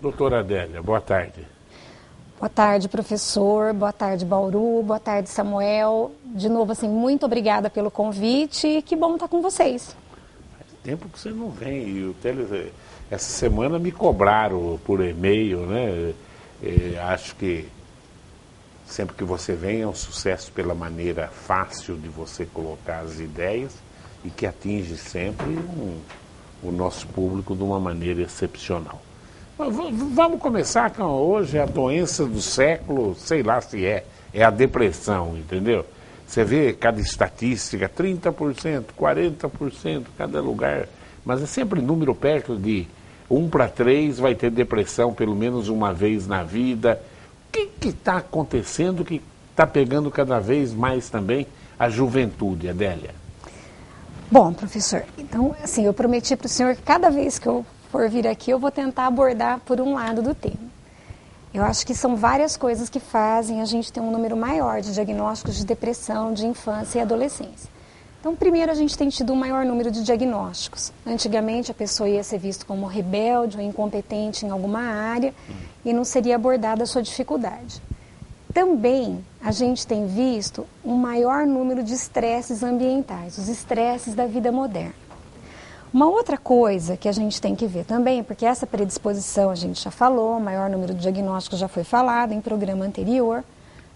Doutora Adélia, boa tarde. Boa tarde, professor. Boa tarde, Bauru. Boa tarde, Samuel. De novo, assim, muito obrigada pelo convite. Que bom estar com vocês. Faz tempo que você não vem. E essa semana me cobraram por e-mail, né? Acho que sempre que você vem é um sucesso pela maneira fácil de você colocar as ideias e que atinge sempre o nosso público de uma maneira excepcional. Vamos começar com hoje a doença do século, sei lá se é a depressão, entendeu? Você vê cada estatística, 30%, 40%, cada lugar, mas é sempre número perto de 1 para 3 vai ter depressão pelo menos uma vez na vida. O que está acontecendo que está pegando cada vez mais também a juventude, Adélia? Bom, professor, então, assim, eu prometi para o senhor que cada vez que eu for vir aqui, eu vou tentar abordar por um lado do tema. Eu acho que são várias coisas que fazem a gente ter um número maior de diagnósticos de depressão de infância e adolescência. Então, primeiro, a gente tem tido um maior número de diagnósticos. Antigamente, a pessoa ia ser vista como rebelde ou incompetente em alguma área e não seria abordada a sua dificuldade. Também, a gente tem visto um maior número de estresses ambientais, os estresses da vida moderna. Uma outra coisa que a gente tem que ver também, porque essa predisposição a gente já falou, o maior número de diagnósticos já foi falado em programa anterior,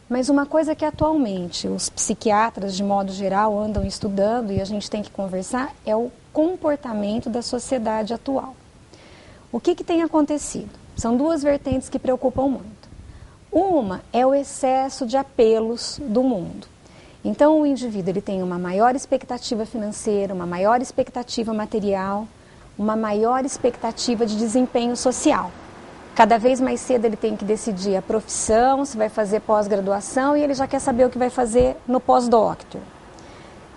mas uma coisa que atualmente os psiquiatras, de modo geral, andam estudando e a gente tem que conversar é o comportamento da sociedade atual. O que tem acontecido? São duas vertentes que preocupam muito. Uma é o excesso de apelos do mundo. Então, o indivíduo ele tem uma maior expectativa financeira, uma maior expectativa material, uma maior expectativa de desempenho social. Cada vez mais cedo ele tem que decidir a profissão, se vai fazer pós-graduação e ele já quer saber o que vai fazer no pós-doctor.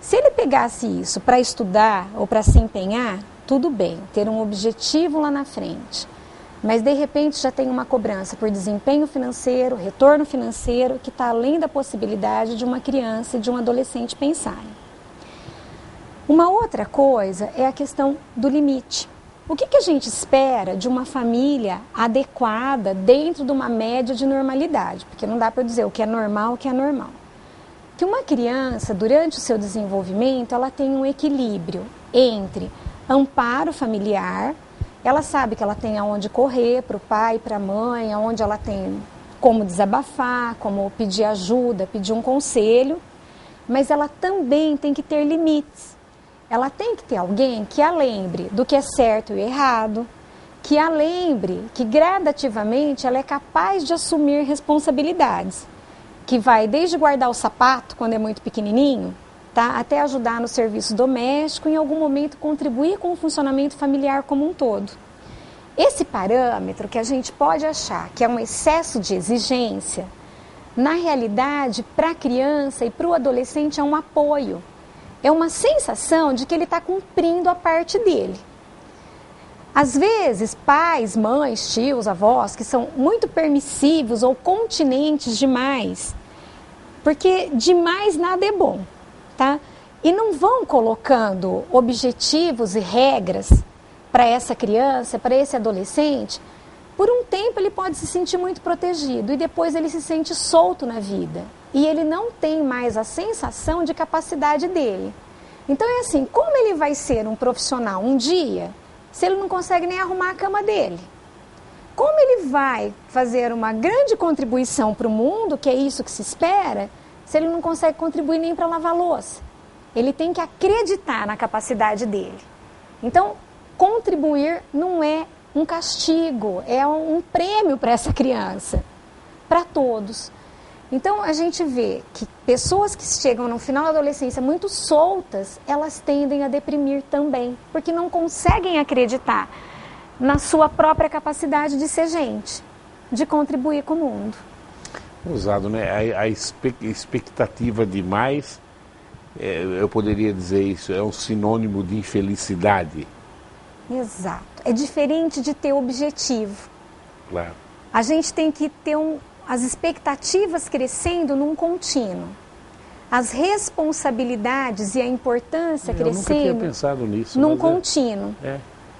Se ele pegasse isso para estudar ou para se empenhar, tudo bem, ter um objetivo lá na frente. Mas, de repente, já tem uma cobrança por desempenho financeiro, retorno financeiro, que está além da possibilidade de uma criança e de um adolescente pensarem. Uma outra coisa é a questão do limite. O que a gente espera de uma família adequada dentro de uma média de normalidade? Porque não dá para dizer o que é normal, o que é normal. Que uma criança, durante o seu desenvolvimento, ela tem um equilíbrio entre amparo familiar. Ela sabe que ela tem aonde correr para o pai, para a mãe, aonde ela tem como desabafar, como pedir ajuda, pedir um conselho, mas ela também tem que ter limites. Ela tem que ter alguém que a lembre do que é certo e errado, que a lembre que gradativamente ela é capaz de assumir responsabilidades, que vai desde guardar o sapato quando é muito pequenininho, tá, até ajudar no serviço doméstico e em algum momento contribuir com o funcionamento familiar como um todo. Esse parâmetro que a gente pode achar que é um excesso de exigência, na realidade, para a criança e para o adolescente é um apoio. É uma sensação de que ele está cumprindo a parte dele. Às vezes, pais, mães, tios, avós, que são muito permissivos ou continentes demais, porque demais nada é bom. Tá? E não vão colocando objetivos e regras para essa criança, para esse adolescente. Por um tempo ele pode se sentir muito protegido e depois ele se sente solto na vida. E ele não tem mais a sensação de capacidade dele. Então é assim, como ele vai ser um profissional um dia, se ele não consegue nem arrumar a cama dele? Como ele vai fazer uma grande contribuição para o mundo, que é isso que se espera, se ele não consegue contribuir nem para lavar louça? Ele tem que acreditar na capacidade dele. Então, contribuir não é um castigo, é um prêmio para essa criança, para todos. Então, a gente vê que pessoas que chegam no final da adolescência muito soltas, elas tendem a deprimir também, porque não conseguem acreditar na sua própria capacidade de ser gente, de contribuir com o mundo. Usado, né? A expectativa demais, eu poderia dizer isso, é um sinônimo de infelicidade. Exato. É diferente de ter objetivo. Claro. A gente tem que ter as expectativas crescendo num contínuo. As responsabilidades e a importância crescendo nunca tinha pensado nisso, num contínuo.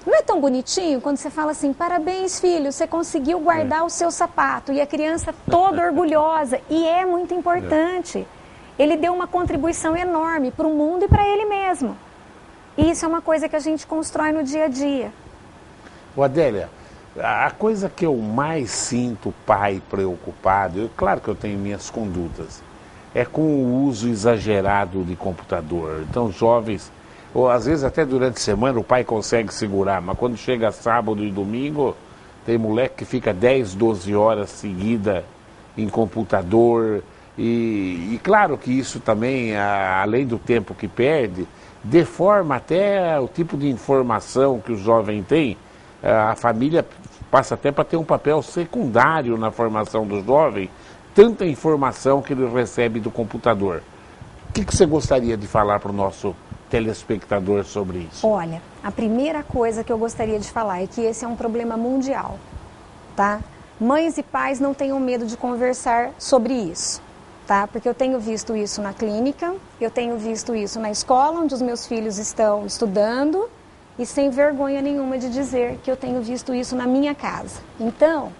Não é tão bonitinho quando você fala assim, parabéns filho, você conseguiu guardar o seu sapato, e a criança toda orgulhosa, e é muito importante. Ele deu uma contribuição enorme para o mundo e para ele mesmo. E isso é uma coisa que a gente constrói no dia a dia. Ô Adélia, a coisa que eu mais sinto pai preocupado, claro que eu tenho minhas condutas, é com o uso exagerado de computador. Então, jovens, ou às vezes até durante a semana o pai consegue segurar, mas quando chega sábado e domingo, tem moleque que fica 10, 12 horas seguida em computador. E claro que isso também, além do tempo que perde, deforma até o tipo de informação que o jovem tem. A família passa até para ter um papel secundário na formação do jovem, tanta informação que ele recebe do computador. O que você gostaria de falar para o nosso telespectador sobre isso? Olha, a primeira coisa que eu gostaria de falar é que esse é um problema mundial, tá? Mães e pais não tenham medo de conversar sobre isso, tá? Porque eu tenho visto isso na clínica, eu tenho visto isso na escola onde os meus filhos estão estudando e sem vergonha nenhuma de dizer que eu tenho visto isso na minha casa. Então,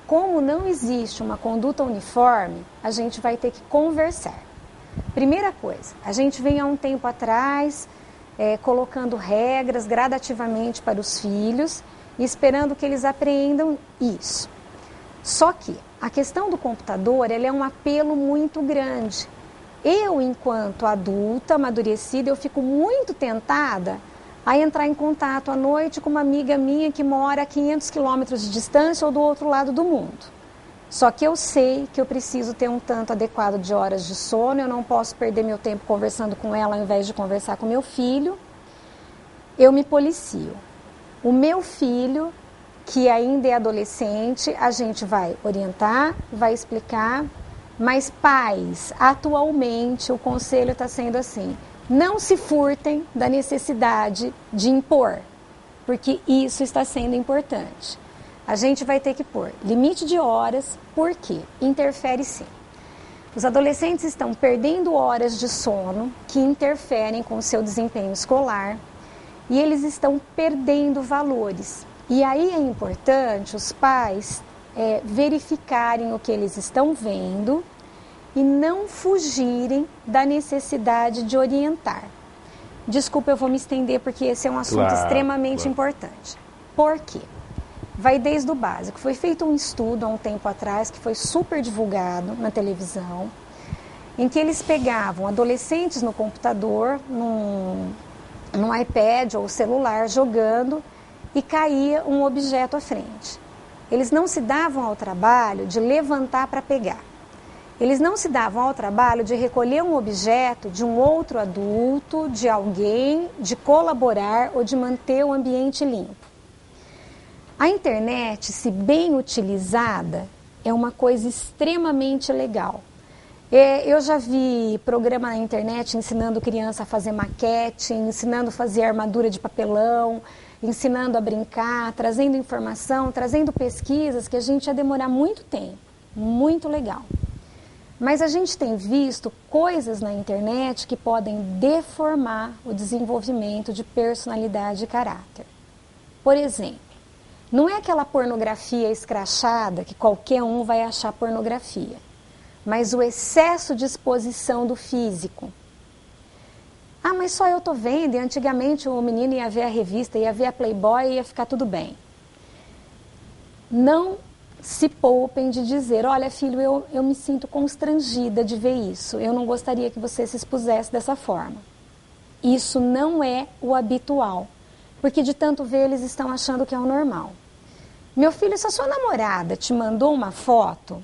como não existe uma conduta uniforme, a gente vai ter que conversar. Primeira coisa, a gente vem há um tempo atrás colocando regras gradativamente para os filhos e esperando que eles apreendam isso. Só que a questão do computador, ele é um apelo muito grande. Eu, enquanto adulta, amadurecida, eu fico muito tentada a entrar em contato à noite com uma amiga minha que mora a 500 quilômetros de distância ou do outro lado do mundo. Só que eu sei que eu preciso ter um tanto adequado de horas de sono, eu não posso perder meu tempo conversando com ela ao invés de conversar com meu filho. Eu me policio. O meu filho, que ainda é adolescente, a gente vai orientar, vai explicar, mas pais, atualmente o conselho está sendo assim, não se furtem da necessidade de impor, porque isso está sendo importante. A gente vai ter que pôr limite de horas, porque interfere sim. Os adolescentes estão perdendo horas de sono que interferem com o seu desempenho escolar e eles estão perdendo valores. E aí é importante os pais verificarem o que eles estão vendo e não fugirem da necessidade de orientar. Desculpa, eu vou me estender porque esse é um assunto extremamente importante. Por quê? Vai desde o básico. Foi feito um estudo há um tempo atrás que foi super divulgado na televisão, em que eles pegavam adolescentes no computador, num iPad ou celular, jogando e caía um objeto à frente. Eles não se davam ao trabalho de levantar para pegar. Eles não se davam ao trabalho de recolher um objeto de um outro adulto, de alguém, de colaborar ou de manter o ambiente limpo. A internet, se bem utilizada, é uma coisa extremamente legal. Eu já vi programa na internet ensinando criança a fazer maquete, ensinando a fazer armadura de papelão, ensinando a brincar, trazendo informação, trazendo pesquisas que a gente ia demorar muito tempo. Muito legal. Mas a gente tem visto coisas na internet que podem deformar o desenvolvimento de personalidade e caráter. Por exemplo, não é aquela pornografia escrachada que qualquer um vai achar pornografia, mas o excesso de exposição do físico. Ah, mas só eu tô vendo, e antigamente o menino ia ver a revista, ia ver a Playboy e ia ficar tudo bem. Não se poupem de dizer, olha filho, eu me sinto constrangida de ver isso, eu não gostaria que você se expusesse dessa forma. Isso não é o habitual, porque de tanto ver eles estão achando que é o normal. Meu filho, se a sua namorada te mandou uma foto,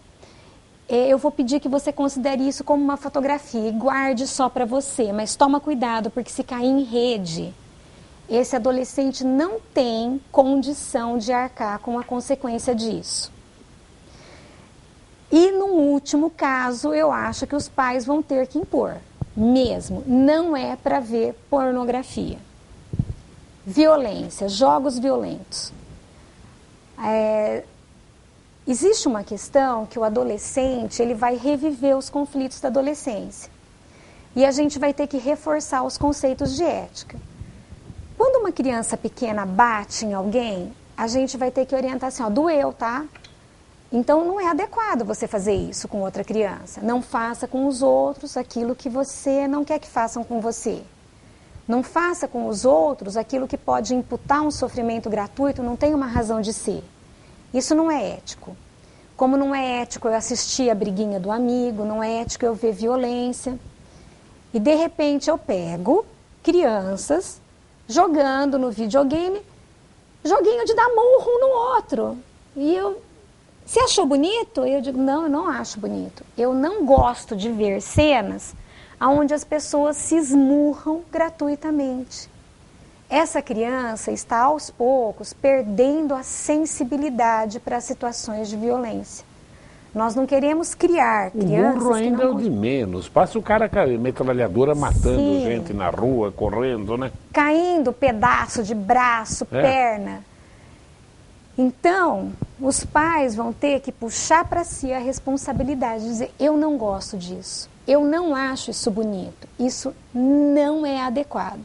eu vou pedir que você considere isso como uma fotografia e guarde só para você, mas toma cuidado, porque se cair em rede, esse adolescente não tem condição de arcar com a consequência disso. E no último caso, eu acho que os pais vão ter que impor, mesmo, não é para ver pornografia. Violência, jogos violentos. Existe uma questão que o adolescente ele vai reviver os conflitos da adolescência. E a gente vai ter que reforçar os conceitos de ética. Quando quando uma criança pequena bate em alguém, a gente vai ter que orientar assim, ó, doeu, tá? Então não é adequado você fazer isso com outra criança. Não faça com os outros aquilo que você não quer que façam com você. Não faça com os outros aquilo que pode imputar um sofrimento gratuito, não tem uma razão de ser. Isso não é ético. Como não é ético eu assistir a briguinha do amigo, não é ético eu ver violência. E de repente eu pego crianças jogando no videogame, joguinho de dar murro um no outro. E você achou bonito? Eu digo, não, eu não acho bonito. Eu não gosto de ver cenas onde as pessoas se esmurram gratuitamente. Essa criança está aos poucos perdendo a sensibilidade para situações de violência. Nós não queremos criar crianças. O burro ainda que não... é o de menos. Passa o cara com a metralhadora matando Sim. gente na rua, correndo, né? Caindo pedaço de braço, perna. Então, os pais vão ter que puxar para si a responsabilidade de dizer, eu não gosto disso, eu não acho isso bonito, isso não é adequado.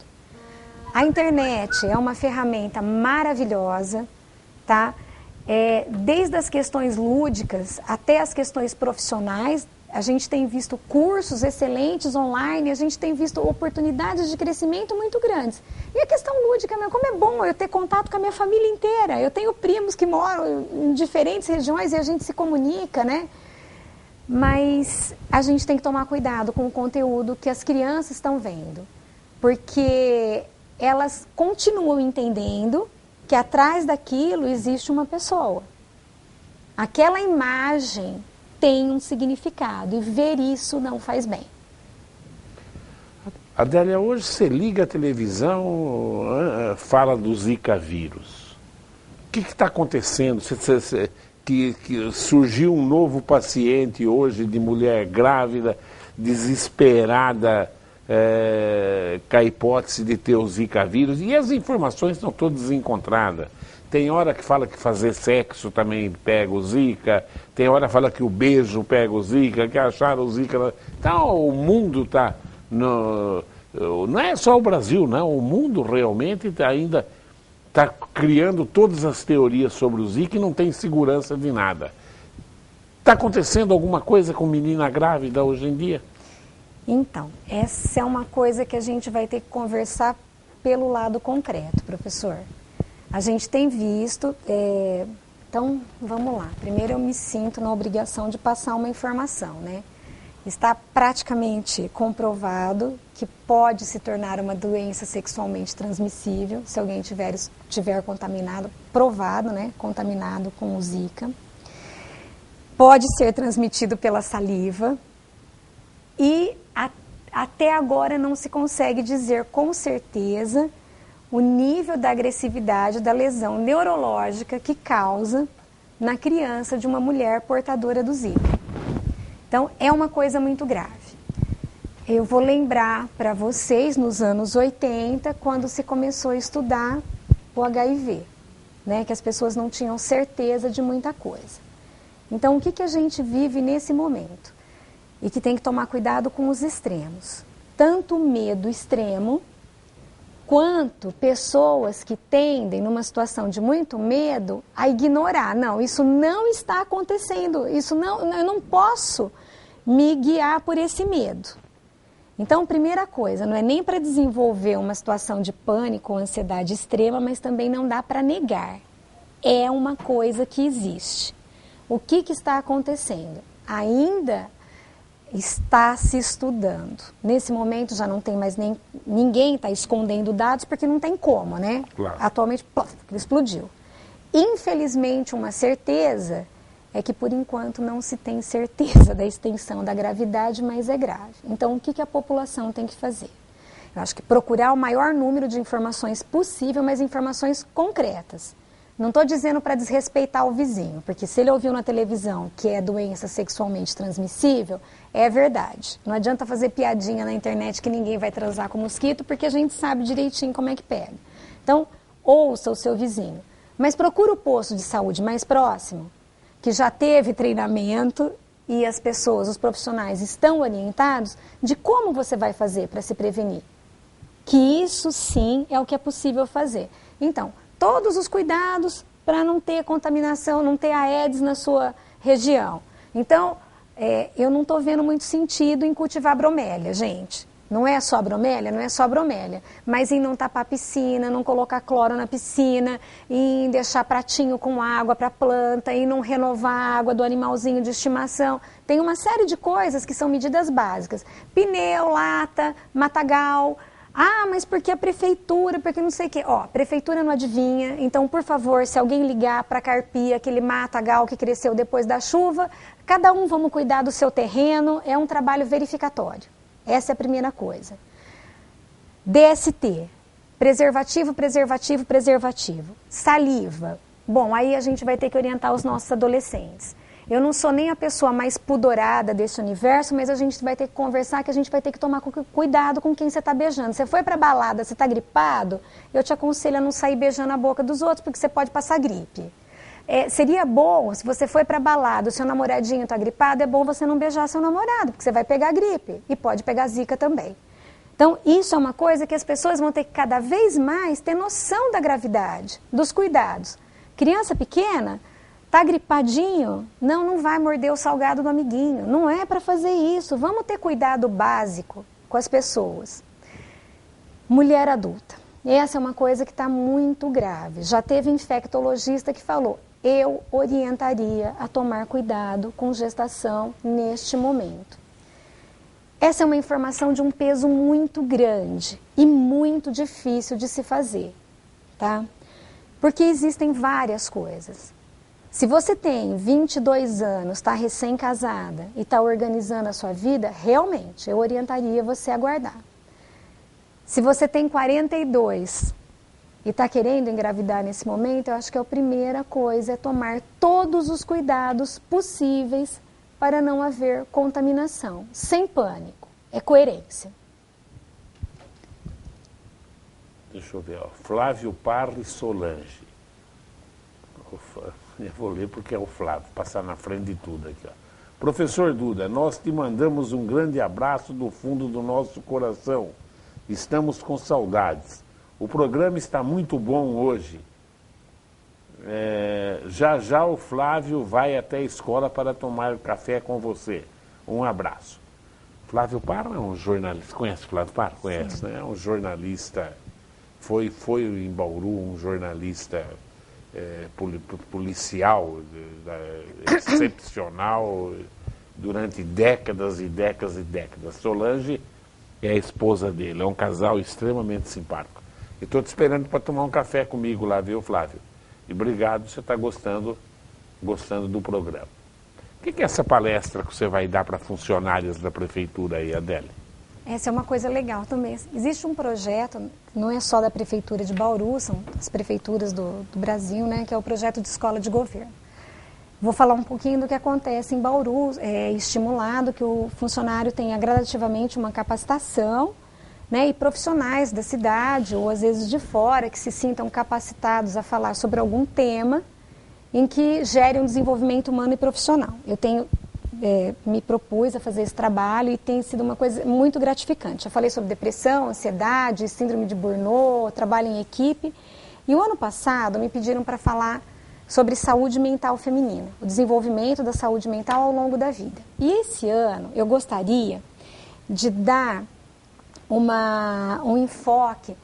A internet é uma ferramenta maravilhosa, tá? Desde as questões lúdicas até as questões profissionais, a gente tem visto cursos excelentes online, a gente tem visto oportunidades de crescimento muito grandes. E a questão lúdica, como é bom eu ter contato com a minha família inteira. Eu tenho primos que moram em diferentes regiões e a gente se comunica, né? Mas a gente tem que tomar cuidado com o conteúdo que as crianças estão vendo. Porque elas continuam entendendo que atrás daquilo existe uma pessoa. Aquela imagem tem um significado e ver isso não faz bem. Adélia, hoje você liga a televisão, fala do Zika vírus. O que está acontecendo? Que surgiu um novo paciente hoje de mulher grávida, desesperada, com a hipótese de ter o Zika vírus, e as informações estão todas desencontradas. Tem hora que fala que fazer sexo também pega o Zika, tem hora que fala que o beijo pega o Zika, que acharam o Zika. Então o mundo está... Não é só o Brasil, não. O mundo realmente ainda está criando todas as teorias sobre o Zika e não tem segurança de nada. Está acontecendo alguma coisa com menina grávida hoje em dia? Então, essa é uma coisa que a gente vai ter que conversar pelo lado concreto, professor. A gente tem visto, então vamos lá. Primeiro eu me sinto na obrigação de passar uma informação, né? Está praticamente comprovado que pode se tornar uma doença sexualmente transmissível se alguém tiver contaminado, provado, né? Contaminado com o Zika. Pode ser transmitido pela saliva e até agora não se consegue dizer com certeza o nível da agressividade da lesão neurológica que causa na criança de uma mulher portadora do Zika. Então, é uma coisa muito grave. Eu vou lembrar para vocês, nos anos 80, quando se começou a estudar o HIV, né, que as pessoas não tinham certeza de muita coisa. Então, o que a gente vive nesse momento? E que tem que tomar cuidado com os extremos. Tanto o medo extremo, quanto pessoas que tendem, numa situação de muito medo, a ignorar. Não, isso não está acontecendo, eu não posso me guiar por esse medo. Então, primeira coisa, não é nem para desenvolver uma situação de pânico ou ansiedade extrema, mas também não dá para negar. É uma coisa que existe. O que está acontecendo? Ainda está se estudando. Nesse momento já não tem mais ninguém está escondendo dados porque não tem como, né? Claro. Atualmente, explodiu. Infelizmente, uma certeza é que por enquanto não se tem certeza da extensão da gravidade, mas é grave. Então, o que a população tem que fazer? Eu acho que procurar o maior número de informações possível, mas informações concretas. Não estou dizendo para desrespeitar o vizinho, porque se ele ouviu na televisão que é doença sexualmente transmissível, é verdade. Não adianta fazer piadinha na internet que ninguém vai transar com mosquito, porque a gente sabe direitinho como é que pega. Então, ouça o seu vizinho. Mas procura o posto de saúde mais próximo, que já teve treinamento e as pessoas, os profissionais, estão orientados de como você vai fazer para se prevenir. que isso sim é o que é possível fazer. Então, todos os cuidados para não ter contaminação, não ter Aedes na sua região. Então, eu não estou vendo muito sentido em cultivar bromélia, gente. Não é só bromélia, não é só bromélia, mas em não tapar a piscina, não colocar cloro na piscina, em deixar pratinho com água para a planta, em não renovar a água do animalzinho de estimação. Tem uma série de coisas que são medidas básicas. Pneu, lata, matagal. Ah, mas por que a prefeitura, porque não sei o quê. Ó, a prefeitura não adivinha, então, por favor, se alguém ligar para a Carpia, aquele matagal que cresceu depois da chuva, cada um vamos cuidar do seu terreno, é um trabalho verificatório. Essa é a primeira coisa. DST, preservativo, preservativo, preservativo. Saliva. Bom, aí a gente vai ter que orientar os nossos adolescentes. Eu não sou nem a pessoa mais pudorada desse universo, mas a gente vai ter que conversar, que a gente vai ter que tomar cuidado com quem você está beijando. Você foi para balada, você está gripado, eu te aconselho a não sair beijando a boca dos outros, porque você pode passar gripe. Seria bom, se você foi para balada, o seu namoradinho está gripado, é bom você não beijar seu namorado, porque você vai pegar gripe e pode pegar zika também. Então, isso é uma coisa que as pessoas vão ter que cada vez mais ter noção da gravidade, dos cuidados. Criança pequena, tá gripadinho? Não vai morder o salgado do amiguinho. Não é para fazer isso. Vamos ter cuidado básico com as pessoas. Mulher adulta. Essa é uma coisa que está muito grave. Já teve infectologista que falou, eu orientaria a tomar cuidado com gestação neste momento. Essa é uma informação de um peso muito grande e muito difícil de se fazer, tá? Porque existem várias coisas. Se você tem 22 anos, está recém-casada e está organizando a sua vida, realmente, eu orientaria você a guardar. Se você tem 42 e está querendo engravidar nesse momento, eu acho que a primeira coisa é tomar todos os cuidados possíveis para não haver contaminação. Sem pânico, é coerência. Deixa eu ver, ó. Flávio Parri Solange. Eu vou ler porque é o Flávio, passar na frente de tudo aqui. Ó. Professor Duda, nós te mandamos um grande abraço do fundo do nosso coração. Estamos com saudades. O programa está muito bom hoje. Já o Flávio vai até a escola para tomar café com você. Um abraço. Flávio Parra é um jornalista. Conhece o Flávio Parra? Conhece, né? É um jornalista. Foi em Bauru um jornalista policial, excepcional, durante décadas e décadas e décadas. Solange é a esposa dele, é um casal extremamente simpático. E estou te esperando para tomar um café comigo lá, viu, Flávio? E obrigado, você está gostando do programa. O que é essa palestra que você vai dar para funcionários da prefeitura aí, Adélia? Essa é uma coisa legal também. Existe um projeto, não é só da prefeitura de Bauru, são as prefeituras do Brasil, né, que é o projeto de escola de governo. Vou falar um pouquinho do que acontece em Bauru, estimulado que o funcionário tenha gradativamente uma capacitação, né, e profissionais da cidade ou às vezes de fora que se sintam capacitados a falar sobre algum tema em que gere um desenvolvimento humano e profissional. Eu me propus a fazer esse trabalho e tem sido uma coisa muito gratificante. Já falei sobre depressão, ansiedade, síndrome de Burnout, trabalho em equipe. E o ano passado me pediram para falar sobre saúde mental feminina, o desenvolvimento da saúde mental ao longo da vida. E esse ano eu gostaria de dar um enfoque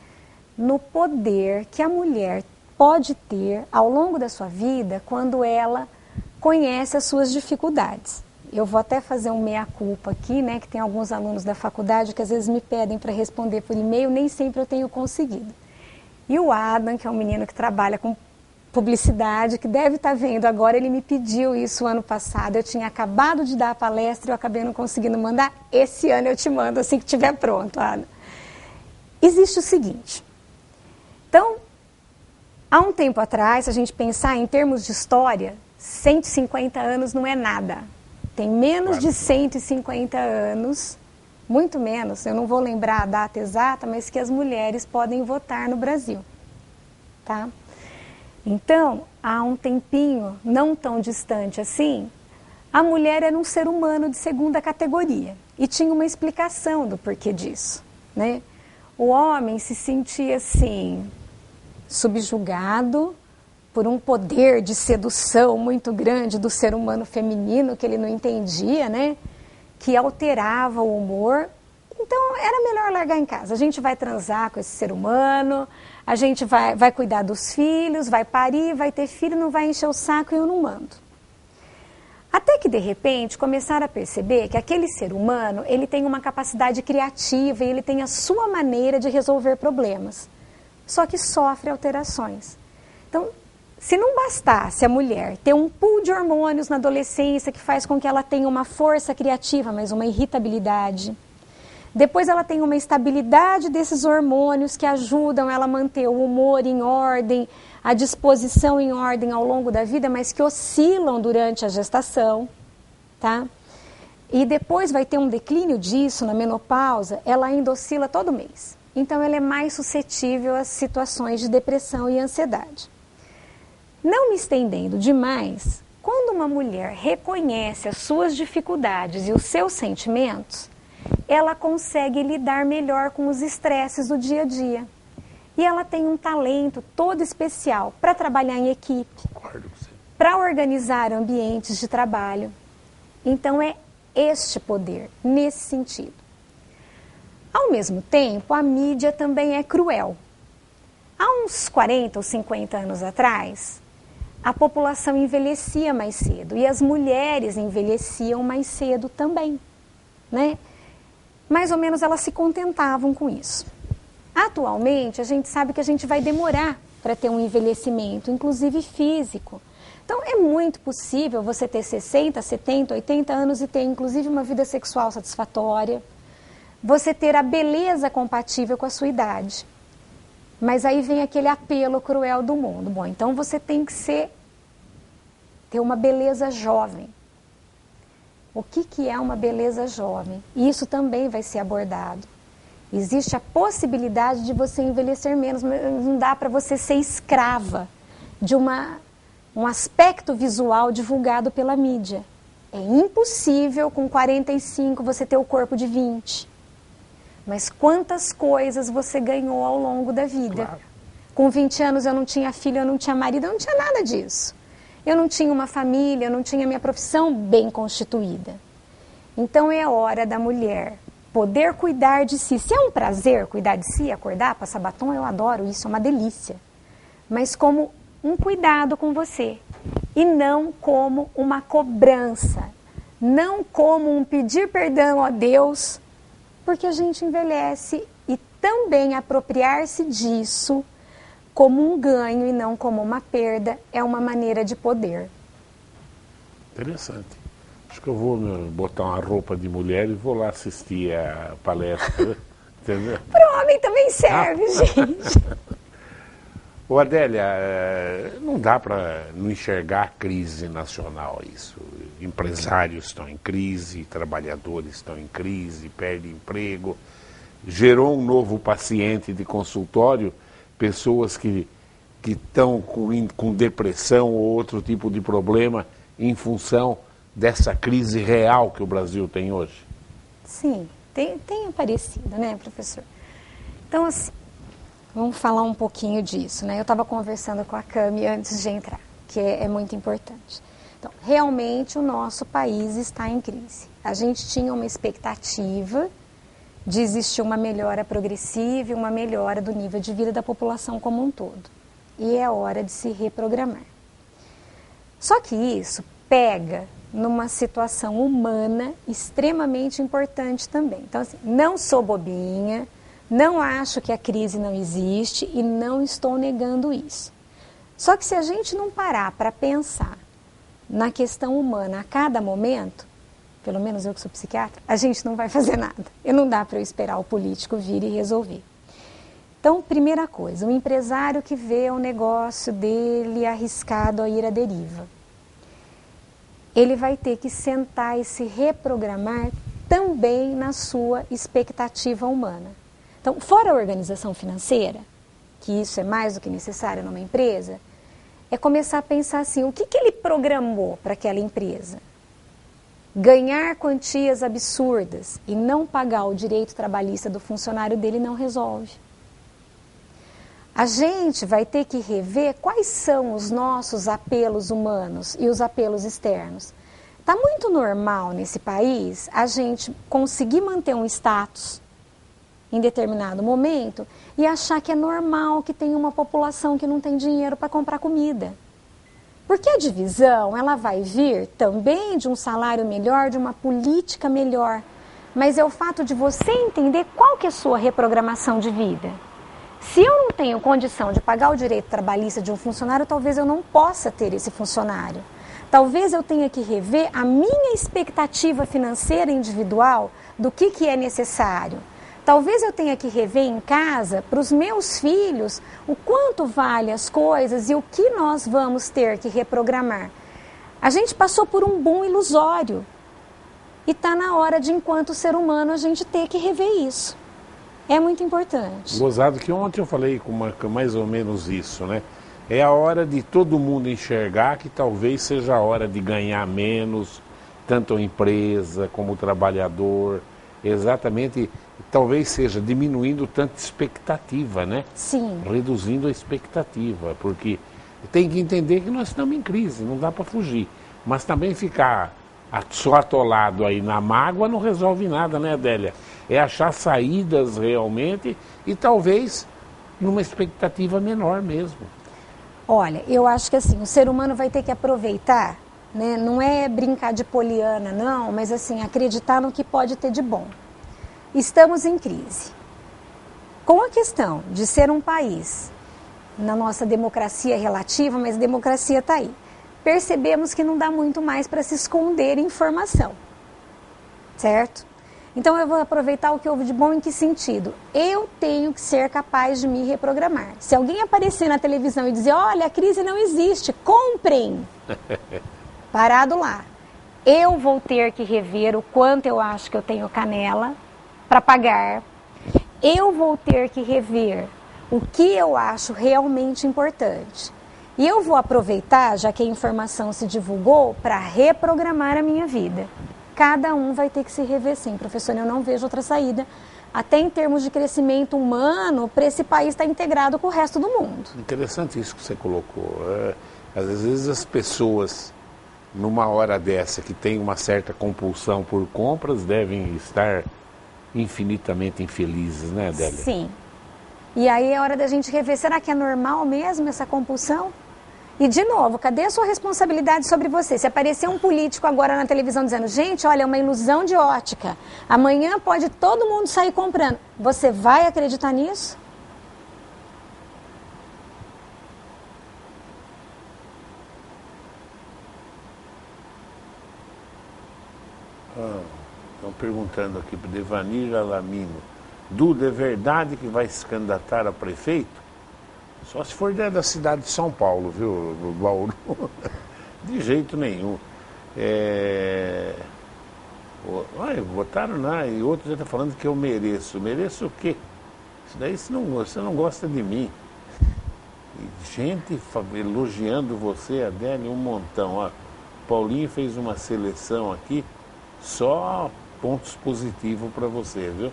no poder que a mulher pode ter ao longo da sua vida quando ela conhece as suas dificuldades. Eu vou até fazer um meia-culpa aqui, né, que tem alguns alunos da faculdade que às vezes me pedem para responder por e-mail, nem sempre eu tenho conseguido. E o Adam, que é um menino que trabalha com publicidade, que deve estar vendo agora, ele me pediu isso ano passado, eu tinha acabado de dar a palestra e eu acabei não conseguindo mandar, esse ano eu te mando assim que estiver pronto, Adam. Existe o seguinte, então, há um tempo atrás, se a gente pensar em termos de história, 150 anos não é nada. Tem menos de 150 anos, muito menos, eu não vou lembrar a data exata, mas que as mulheres podem votar no Brasil, tá? Então, há um tempinho, não tão distante assim, a mulher era um ser humano de segunda categoria e tinha uma explicação do porquê disso, né? o homem se sentia assim, subjugado por um poder de sedução muito grande do ser humano feminino que ele não entendia, né? Que alterava o humor. Então era melhor largar em casa. A gente vai transar com esse ser humano, a gente vai cuidar dos filhos, vai parir, vai ter filho, não vai encher o saco e eu não mando. Até que de repente começaram a perceber que aquele ser humano, ele tem uma capacidade criativa e ele tem a sua maneira de resolver problemas. Só que sofre alterações. Então, se não bastasse a mulher ter um pool de hormônios na adolescência que faz com que ela tenha uma força criativa, mas uma irritabilidade. Depois ela tem uma estabilidade desses hormônios que ajudam ela a manter o humor em ordem, a disposição em ordem ao longo da vida, mas que oscilam durante a gestação, tá? E depois vai ter um declínio disso na menopausa, ela ainda oscila todo mês. Então ela é mais suscetível a situações de depressão e ansiedade. Não me estendendo demais, quando uma mulher reconhece as suas dificuldades e os seus sentimentos, ela consegue lidar melhor com os estresses do dia a dia. E ela tem um talento todo especial para trabalhar em equipe, para organizar ambientes de trabalho. Então é este poder, nesse sentido. Ao mesmo tempo, a mídia também é cruel. Há uns 40 ou 50 anos atrás, a população envelhecia mais cedo e as mulheres envelheciam mais cedo também, né? Mais ou menos elas se contentavam com isso. Atualmente, a gente sabe que a gente vai demorar para ter um envelhecimento, inclusive físico. Então, é muito possível você ter 60, 70, 80 anos e ter, inclusive, uma vida sexual satisfatória. Você ter a beleza compatível com a sua idade. Mas aí vem aquele apelo cruel do mundo. Bom, então você tem que ter uma beleza jovem. O que é uma beleza jovem? Isso também vai ser abordado. Existe a possibilidade de você envelhecer menos, mas não dá para você ser escrava de um aspecto visual divulgado pela mídia. É impossível com 45 você ter o corpo de 20. Mas quantas coisas você ganhou ao longo da vida? Claro. Com 20 anos eu não tinha filho, eu não tinha marido, eu não tinha nada disso. Eu não tinha uma família, eu não tinha minha profissão bem constituída. Então é hora da mulher poder cuidar de si. Se é um prazer cuidar de si, acordar, passar batom, eu adoro isso, é uma delícia. Mas como um cuidado com você. E não como uma cobrança. Não como um pedir perdão a Deus, porque a gente envelhece e também apropriar-se disso como um ganho e não como uma perda é uma maneira de poder. Interessante. Acho que eu vou botar uma roupa de mulher e vou lá assistir a palestra. Entendeu? Para o homem também serve, gente. Ô Adélia, não dá para não enxergar a crise nacional isso. Empresários estão em crise, trabalhadores estão em crise, perdem emprego. Gerou um novo paciente de consultório, pessoas que estão com depressão ou outro tipo de problema em função dessa crise real que o Brasil tem hoje? Sim, tem aparecido, né, professor? Então, assim, vamos falar um pouquinho disso, né? Eu estava conversando com a Cami antes de entrar, que é muito importante. Então, realmente o nosso país está em crise. A gente tinha uma expectativa de existir uma melhora progressiva e uma melhora do nível de vida da população como um todo. E é hora de se reprogramar. Só que isso pega numa situação humana extremamente importante também. Então, assim, não sou bobinha, não acho que a crise não existe e não estou negando isso. Só que se a gente não parar para pensar na questão humana a cada momento, pelo menos eu que sou psiquiatra, a gente não vai fazer nada. E não dá para eu esperar o político vir e resolver. Então, primeira coisa, o empresário que vê o negócio dele arriscado a ir à deriva, ele vai ter que sentar e se reprogramar também na sua expectativa humana. Então, fora a organização financeira, que isso é mais do que necessário numa empresa, é começar a pensar assim, o que ele programou para aquela empresa? Ganhar quantias absurdas e não pagar o direito trabalhista do funcionário dele não resolve. A gente vai ter que rever quais são os nossos apelos humanos e os apelos externos. Está muito normal nesse país a gente conseguir manter um status em determinado momento e achar que é normal que tem uma população que não tem dinheiro para comprar comida. Porque a divisão, ela vai vir também de um salário melhor, de uma política melhor. Mas é o fato de você entender qual que é a sua reprogramação de vida. Se eu não tenho condição de pagar o direito trabalhista de um funcionário, talvez eu não possa ter esse funcionário. Talvez eu tenha que rever a minha expectativa financeira individual do que é necessário. Talvez eu tenha que rever em casa, para os meus filhos, o quanto vale as coisas e o que nós vamos ter que reprogramar. A gente passou por um boom ilusório e está na hora de, enquanto ser humano, a gente ter que rever isso. É muito importante. Gozado que ontem eu falei com mais ou menos isso, né? É a hora de todo mundo enxergar que talvez seja a hora de ganhar menos, tanto a empresa como o trabalhador, exatamente, talvez seja diminuindo tanta expectativa, né? Sim. Reduzindo a expectativa, porque tem que entender que nós estamos em crise, não dá para fugir. Mas também ficar só atolado aí na mágoa não resolve nada, né, Adélia? É achar saídas realmente e talvez numa expectativa menor mesmo. Olha, eu acho que assim, o ser humano vai ter que aproveitar, né? Não é brincar de poliana, não, mas assim, acreditar no que pode ter de bom. Estamos em crise. Com a questão de ser um país, na nossa democracia relativa, mas a democracia está aí, percebemos que não dá muito mais para se esconder informação, certo? Então eu vou aproveitar o que houve de bom em que sentido? Eu tenho que ser capaz de me reprogramar. Se alguém aparecer na televisão e dizer, olha, a crise não existe, comprem, parado lá. Eu vou ter que rever o quanto eu acho que eu tenho canela para pagar. Eu vou ter que rever o que eu acho realmente importante. E eu vou aproveitar, já que a informação se divulgou, para reprogramar a minha vida. Cada um vai ter que se rever sim, professor, eu não vejo outra saída. Até em termos de crescimento humano, para esse país estar integrado com o resto do mundo. Interessante isso que você colocou. Às vezes as pessoas, numa hora dessa, que tem uma certa compulsão por compras, devem estar infinitamente infelizes, né, Adélia? Sim. E aí é hora da gente rever, será que é normal mesmo essa compulsão? E de novo, cadê a sua responsabilidade sobre você? Se aparecer um político agora na televisão dizendo, gente, olha, é uma ilusão de ótica, amanhã pode todo mundo sair comprando, você vai acreditar nisso? Estão perguntando aqui para o Devanir Alamino, Duda, é verdade que vai se candidatar a prefeito? Só se for da cidade de São Paulo, viu, Bauru? De jeito nenhum. Olha, botaram lá e outros já estão falando que eu mereço. Mereço o quê? Isso daí você não gosta de mim. E gente elogiando você, Adélia, um montão. Ó, Paulinho fez uma seleção aqui, só pontos positivos para você, viu?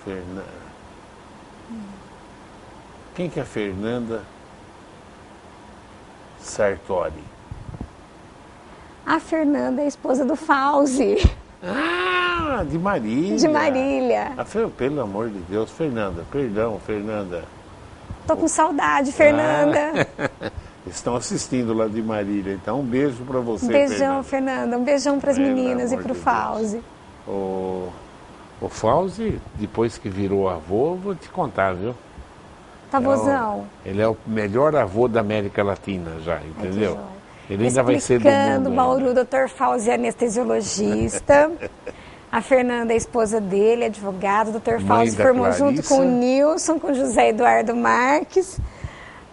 Fernanda. Quem que é a Fernanda Sartori? A Fernanda é a esposa do Fauzi. Ah, de Marília. De Marília. Pelo amor de Deus, Fernanda, perdão, Fernanda. Tô com saudade, Fernanda. Estão assistindo lá de Marília, então um beijo para você, um beijão, Fernanda. Um beijão para as meninas e para o Fauzi. O Fauzi, depois que virou avô, vou te contar, viu? Tá vozão. Ele é o melhor avô da América Latina já, entendeu? Ele ainda vai ser do mundo. Explicando, Bauru, Dr. Fauzi, anestesiologista. A Fernanda é a esposa dele, advogado. O Dr. Fauzi formou junto com o Nilson, com o José Eduardo Marques.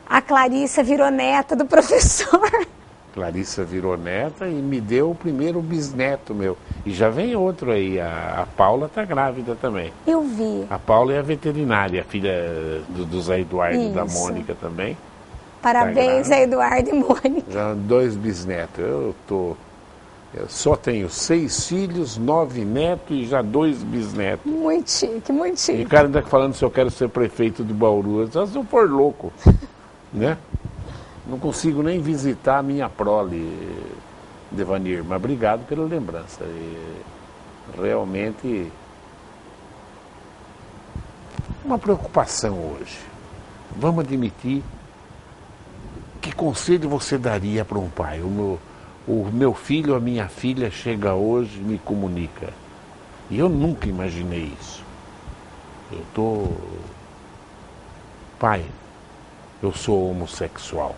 A Clarissa virou neta do professor. Clarissa virou neta e me deu o primeiro bisneto meu. E já vem outro aí, a Paula está grávida também. Eu vi. A Paula é a veterinária, filha do Zé Eduardo e da Mônica também. Parabéns, Zé Eduardo e Mônica. Já 2 bisnetos. Eu tô Eu só tenho 6 filhos, 9 netos e já 2 bisnetos. Muito chique, muito chique. E o cara ainda falando se eu quero ser prefeito de Bauru. Eu se eu for louco, né? Não consigo nem visitar a minha prole, Devanir, mas obrigado pela lembrança. Realmente, uma preocupação hoje. Vamos admitir, que conselho você daria para um pai? O meu filho, a minha filha chega hoje e me comunica. E eu nunca imaginei isso. Pai, eu sou homossexual.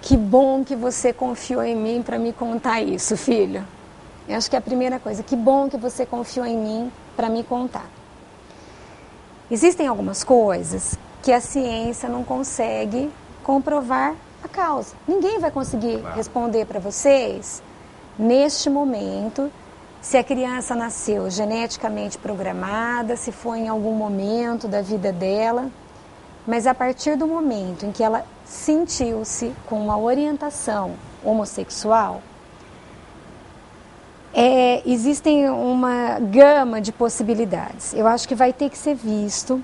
Que bom que você confiou em mim para me contar isso, filho. Eu acho que é a primeira coisa. Que bom que você confiou em mim para me contar. Existem algumas coisas que a ciência não consegue comprovar a causa. Ninguém vai conseguir responder para vocês, neste momento, se a criança nasceu geneticamente programada, se foi em algum momento da vida dela. Mas a partir do momento em que ela sentiu-se com uma orientação homossexual, existem uma gama de possibilidades. Eu acho que vai ter que ser visto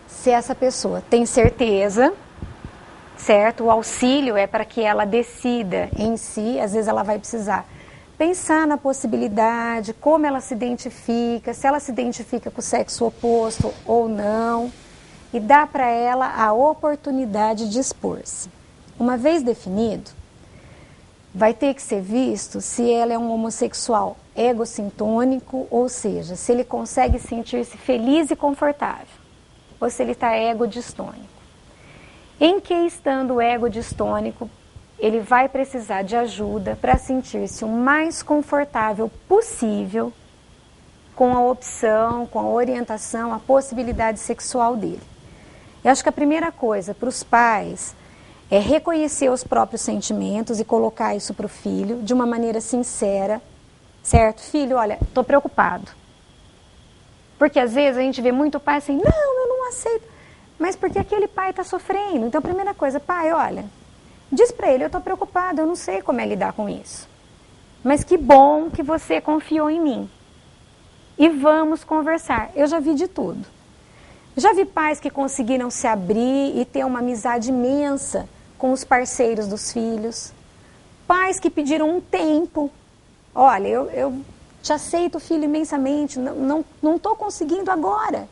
se essa pessoa tem certeza, certo? O auxílio é para que ela decida em si, às vezes ela vai precisar pensar na possibilidade, como ela se identifica, se ela se identifica com o sexo oposto ou não, e dá para ela a oportunidade de expor-se. Uma vez definido, vai ter que ser visto se ela é um homossexual egocintônico, ou seja, se ele consegue sentir-se feliz e confortável, ou se ele está egodistônico. Em que, estando egodistônico, ele vai precisar de ajuda para sentir-se o mais confortável possível com a opção, com a orientação, a possibilidade sexual dele. Eu acho que a primeira coisa para os pais é reconhecer os próprios sentimentos e colocar isso para o filho de uma maneira sincera, certo? Filho, olha, estou preocupado. Porque às vezes a gente vê muito pai assim, não, eu não aceito. Mas porque aquele pai está sofrendo. Então a primeira coisa, pai, olha, diz para ele, eu estou preocupado, eu não sei como é lidar com isso. Mas que bom que você confiou em mim. E vamos conversar. Eu já vi de tudo. Já vi pais que conseguiram se abrir e ter uma amizade imensa com os parceiros dos filhos. Pais que pediram um tempo. Olha, eu te aceito, filho, imensamente, não estou conseguindo agora.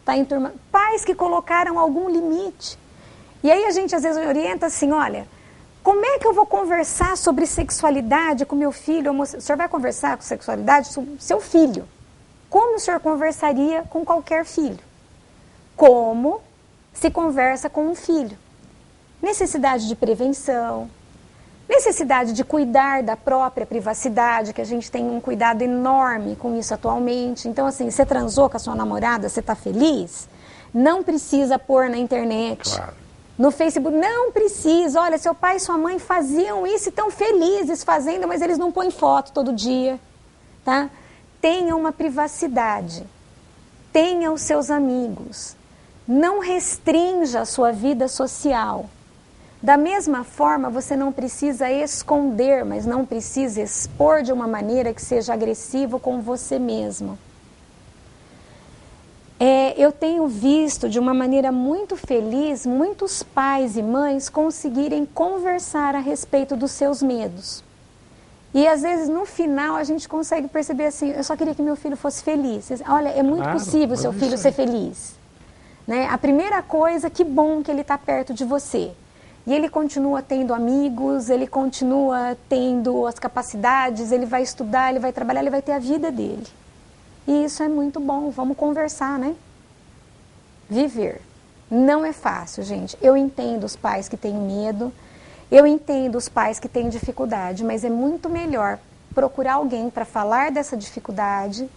Tá em turma. Pais que colocaram algum limite. E aí a gente às vezes orienta assim, olha, como é que eu vou conversar sobre sexualidade com meu filho? O senhor vai conversar com sexualidade com seu filho. Como o senhor conversaria com qualquer filho? Como se conversa com um filho. Necessidade de prevenção, necessidade de cuidar da própria privacidade, que a gente tem um cuidado enorme com isso atualmente. Então, assim, você transou com a sua namorada, você está feliz? Não precisa pôr na internet, Claro. no Facebook, não precisa. Olha, seu pai e sua mãe faziam isso e estão felizes fazendo, mas eles não põem foto todo dia, tá? Tenha uma privacidade, tenha os seus amigos. Não restrinja a sua vida social. Da mesma forma, você não precisa esconder, mas não precisa expor de uma maneira que seja agressiva com você mesmo. Eu tenho visto de uma maneira muito feliz muitos pais e mães conseguirem conversar a respeito dos seus medos. E às vezes no final a gente consegue perceber assim, eu só queria que meu filho fosse feliz. Olha, é muito possível seu filho ser feliz. Né? A primeira coisa, que bom que ele está perto de você. E ele continua tendo amigos, ele continua tendo as capacidades, ele vai estudar, ele vai trabalhar, ele vai ter a vida dele. E isso é muito bom, vamos conversar, né? Viver. Não é fácil, gente. Eu entendo os pais que têm medo, eu entendo os pais que têm dificuldade, mas é muito melhor procurar alguém para falar dessa dificuldade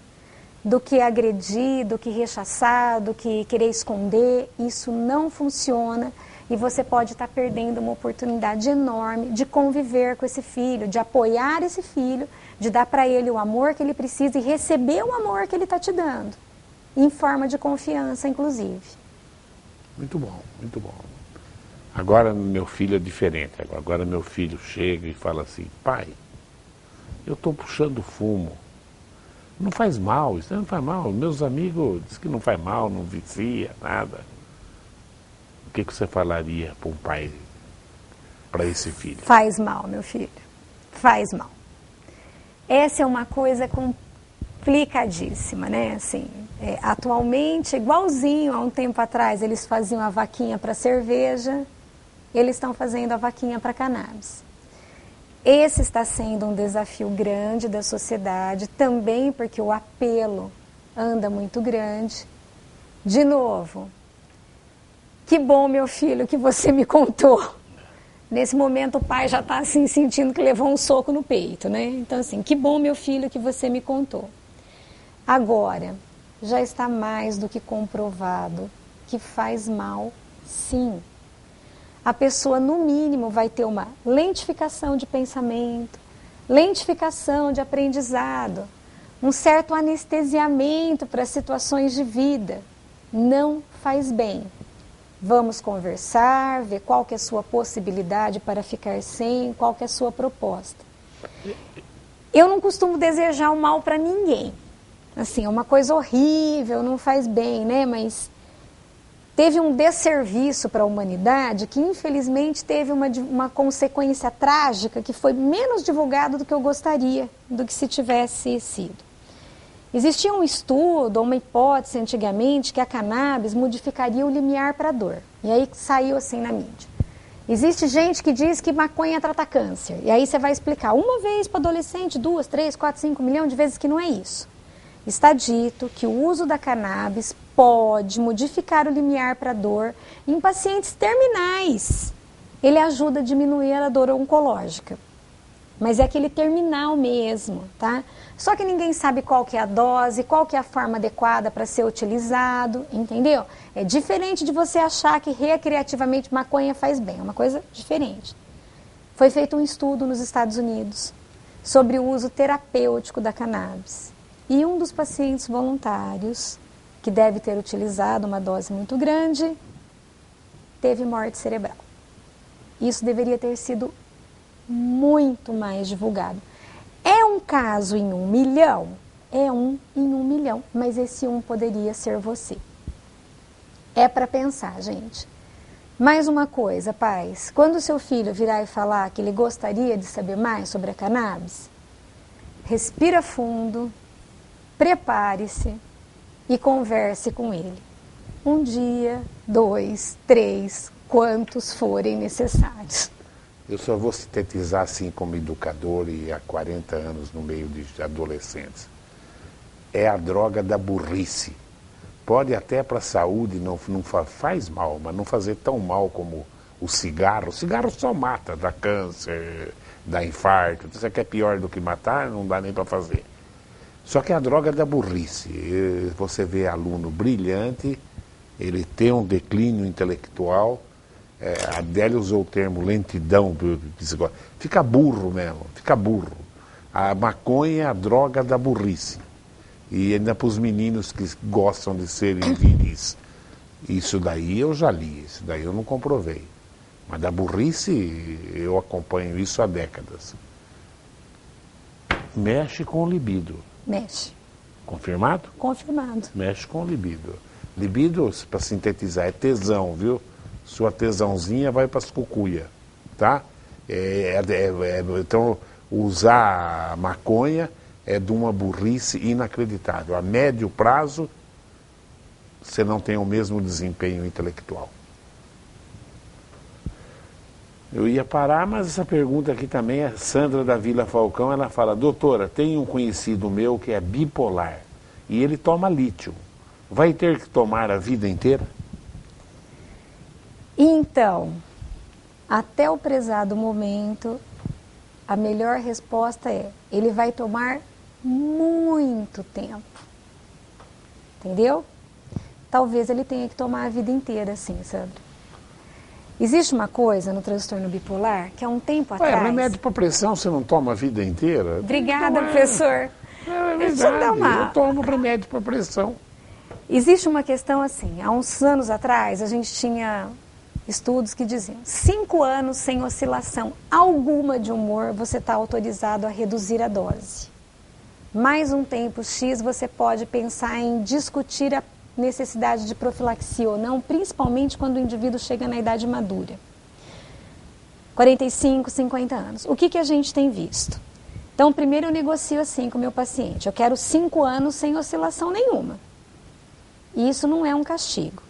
do que agredir, do que rechaçar, do que querer esconder. Isso não funciona e você pode estar perdendo uma oportunidade enorme de conviver com esse filho, de apoiar esse filho, de dar para ele o amor que ele precisa e receber o amor que ele está te dando, em forma de confiança, inclusive. Muito bom, muito bom. Agora meu filho é diferente. Agora meu filho chega e fala assim, pai, eu estou puxando fumo. Não faz mal, isso não faz mal. Meus amigos dizem que não faz mal, não vicia, nada. O que você falaria para um pai, para esse filho? Faz mal, meu filho. Faz mal. Essa é uma coisa complicadíssima, né? Assim, atualmente, igualzinho a um tempo atrás, eles faziam a vaquinha para cerveja, eles estão fazendo a vaquinha para cannabis. Esse está sendo um desafio grande da sociedade, também porque o apelo anda muito grande. De novo, que bom, meu filho, que você me contou. Nesse momento o pai já está assim, sentindo que levou um soco no peito, né? Então assim, que bom, meu filho, que você me contou. Agora, já está mais do que comprovado que faz mal, sim. A pessoa, no mínimo, vai ter uma lentificação de pensamento, lentificação de aprendizado, um certo anestesiamento para situações de vida. Não faz bem. Vamos conversar, ver qual que é a sua possibilidade para ficar sem, qual que é a sua proposta. Eu não costumo desejar o mal para ninguém. Assim, é uma coisa horrível, não faz bem, né? Mas teve um desserviço para a humanidade que, infelizmente, teve uma consequência trágica que foi menos divulgado do que eu gostaria, do que se tivesse sido. Existia um estudo, uma hipótese antigamente, que a cannabis modificaria o limiar para a dor. E aí saiu assim na mídia. Existe gente que diz que maconha trata câncer. E aí você vai explicar uma vez para adolescente, 2, 3, 4, 5 milhões de vezes que não é isso. Está dito que o uso da cannabis pode modificar o limiar para a dor em pacientes terminais. Ele ajuda a diminuir a dor oncológica. Mas é aquele terminal mesmo, tá? Só que ninguém sabe qual que é a dose, qual que é a forma adequada para ser utilizado, entendeu? É diferente de você achar que recreativamente maconha faz bem, é uma coisa diferente. Foi feito um estudo nos Estados Unidos sobre o uso terapêutico da cannabis. E um dos pacientes voluntários, que deve ter utilizado uma dose muito grande, teve morte cerebral. Isso deveria ter sido muito mais divulgado. É um caso em 1 milhão? É um em 1 milhão, mas esse um poderia ser você. É para pensar, gente. Mais uma coisa, pais, quando seu filho virar e falar que ele gostaria de saber mais sobre a cannabis, respira fundo, prepare-se e converse com ele. 1 dia, 2, 3, quantos forem necessários. Eu só vou sintetizar assim como educador e há 40 anos no meio de adolescentes. É a droga da burrice. Pode até para a saúde, não faz mal, mas não fazer tão mal como o cigarro. O cigarro só mata, dá câncer, dá infarto. Isso aqui é pior do que matar, não dá nem para fazer. Só que é a droga da burrice. Você vê aluno brilhante, ele tem um declínio intelectual. A Adélia usou o termo lentidão, fica burro mesmo, fica burro. A maconha é a droga da burrice. E ainda para os meninos que gostam de serem viris. Isso daí eu já li, isso daí eu não comprovei. Mas da burrice eu acompanho isso há décadas. Mexe com o libido. Mexe. Confirmado? Confirmado. Mexe com o libido. Libido, para sintetizar, é tesão, viu? Sua tesãozinha vai para as cucuia, tá? Então, usar a maconha é de uma burrice inacreditável. A médio prazo, você não tem o mesmo desempenho intelectual. Eu ia parar, mas essa pergunta aqui também é Sandra da Vila Falcão. Ela fala, doutora, tem um conhecido meu que é bipolar e ele toma lítio. Vai ter que tomar a vida inteira? Então, até o prezado momento, a melhor resposta é, ele vai tomar muito tempo. Entendeu? Talvez ele tenha que tomar a vida inteira, sim, Sandra. Existe uma coisa no transtorno bipolar que há um tempo atrás... remédio para pressão você não toma a vida inteira? Obrigada, professor. É verdade, eu tomo remédio para pressão. Existe uma questão assim, há uns anos atrás a gente tinha estudos que diziam 5 anos sem oscilação alguma de humor, você está autorizado a reduzir a dose. Mais um tempo X, você pode pensar em discutir a necessidade de profilaxia ou não, principalmente quando o indivíduo chega na idade madura. 45, 50 anos. O que a gente tem visto? Então, primeiro eu negocio assim com o meu paciente. Eu quero 5 anos sem oscilação nenhuma. E isso não é um castigo.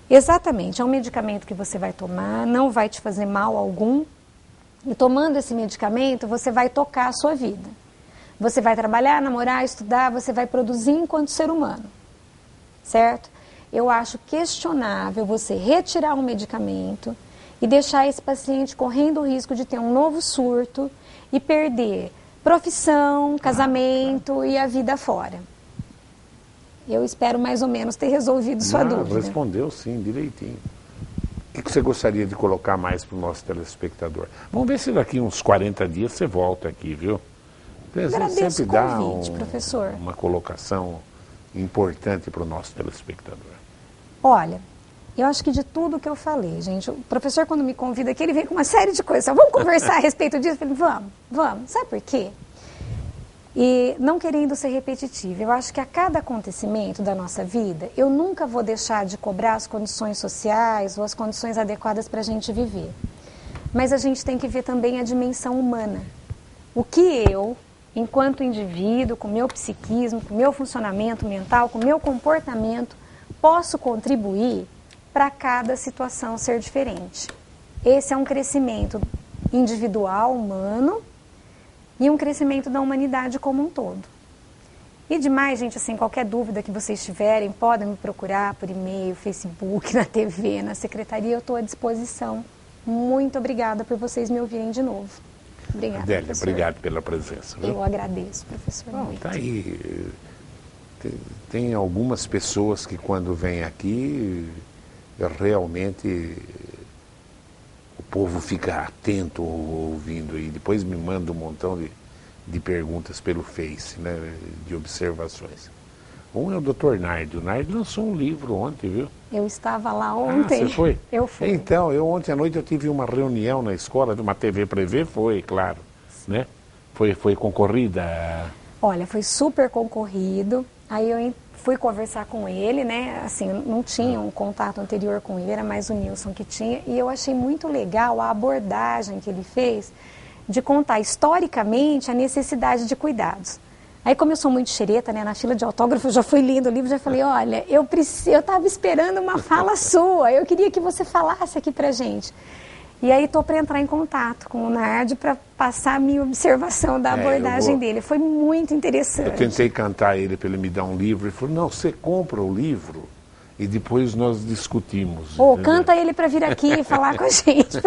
Exatamente, é um medicamento que você vai tomar, não vai te fazer mal algum. E tomando esse medicamento, você vai tocar a sua vida. Você vai trabalhar, namorar, estudar, você vai produzir enquanto ser humano. Certo? Eu acho questionável você retirar um medicamento e deixar esse paciente correndo o risco de ter um novo surto e perder profissão, casamento e a vida fora. Eu espero mais ou menos ter resolvido sua dúvida. Respondeu sim, direitinho. O que você gostaria de colocar mais para o nosso telespectador? Vamos ver se daqui uns 40 dias você volta aqui, viu? Agradeço sempre o convite, professor. Uma colocação importante para o nosso telespectador. Olha, eu acho que de tudo que eu falei, gente, o professor quando me convida aqui, ele vem com uma série de coisas. Vamos conversar a respeito disso? Eu falei, vamos. Sabe por quê? E não querendo ser repetitiva, eu acho que a cada acontecimento da nossa vida, eu nunca vou deixar de cobrar as condições sociais ou as condições adequadas para a gente viver. Mas a gente tem que ver também a dimensão humana. O que eu, enquanto indivíduo, com meu psiquismo, com meu funcionamento mental, com meu comportamento, posso contribuir para cada situação ser diferente. Esse é um crescimento individual, humano, e um crescimento da humanidade como um todo. E demais, gente, assim, qualquer dúvida que vocês tiverem, podem me procurar por e-mail, Facebook, na TV, na secretaria, eu estou à disposição. Muito obrigada por vocês me ouvirem de novo. Obrigada, Adélia, professor. obrigado pela presença. Viu? Eu agradeço, professor. Tá aí. Tem algumas pessoas que quando vêm aqui, realmente o povo fica atento ouvindo e depois me manda um montão de perguntas pelo Face, né, de observações. Um é o Dr. Nardi. O Nardi lançou um livro ontem, viu? Eu estava lá ontem. Você foi? Eu fui. Então, ontem à noite eu tive uma reunião na escola, uma TV Prevê, foi, claro, né? Foi concorrida? Olha, foi super concorrido. Aí eu fui conversar com ele, né? Assim, eu não tinha um contato anterior com ele, era mais o Nilson que tinha. E eu achei muito legal a abordagem que ele fez de contar historicamente a necessidade de cuidados. Aí, como eu sou muito xereta, né, na fila de autógrafo, eu já fui lendo o livro, já falei, olha, eu estava esperando uma fala sua, eu queria que você falasse aqui pra gente. E aí estou para entrar em contato com o Nardi para passar a minha observação da abordagem dele. Foi muito interessante. Eu tentei cantar ele para ele me dar um livro, ele falou, não, você compra o livro e depois nós discutimos. Canta ele para vir aqui e falar com a gente.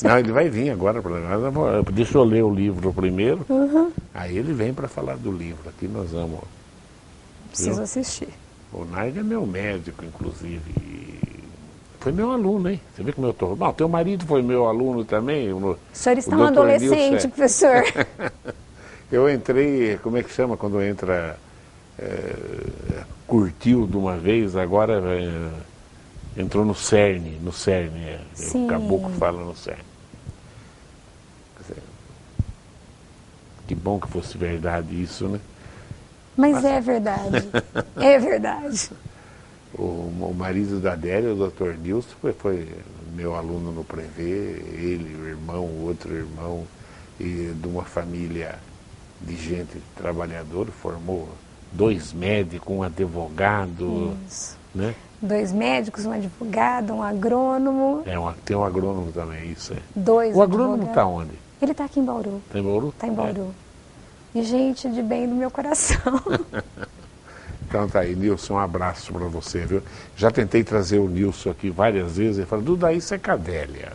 Não, ele vai vir agora para nós. Deixa eu ler o livro primeiro, aí ele vem para falar do livro. Aqui nós vamos... Preciso assistir. O Nardi é meu médico, inclusive. Foi meu aluno, hein? Você vê como eu estou... Não, teu marido foi meu aluno também. O senhor está um adolescente, professor. Eu entrei, como é que chama quando entra... curtiu de uma vez, agora entrou no CERN, o caboclo fala no CERN. Que bom que fosse verdade isso, né? Mas é verdade, é verdade. O marido da Adélia, o Dr. Nilson, foi meu aluno no Prevê, ele, o irmão, o outro irmão, e de uma família de gente trabalhadora, formou 2 médicos, um advogado. Isso. Né? 2 médicos, um advogado, um agrônomo. Tem um agrônomo também, isso é. 2 O agrônomo está onde? Ele está aqui em Bauru. Está em Bauru? Está em Bauru. E gente de bem do meu coração. Então tá aí, Nilson, um abraço para você, viu? Já tentei trazer o Nilson aqui várias vezes, ele fala, Duda, isso é Cadélia.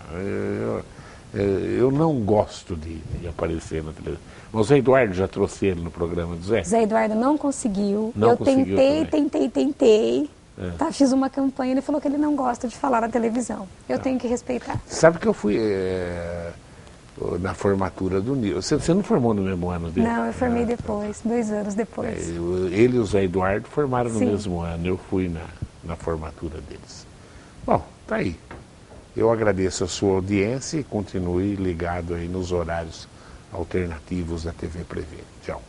Eu não gosto de aparecer na televisão. O Zé Eduardo já trouxe ele no programa do Zé? Zé Eduardo não conseguiu. Não eu conseguiu tentei. Tá, fiz uma campanha, ele falou que ele não gosta de falar na televisão. Eu tenho que respeitar. Sabe que eu fui na formatura do Nilson. Você não formou no mesmo ano dele? Não, eu formei depois, 2 anos depois. Ele e o Zé Eduardo formaram no mesmo ano. Eu fui na formatura deles. Bom, tá aí. Eu agradeço a sua audiência e continue ligado aí nos horários alternativos da TV Prevê. Tchau.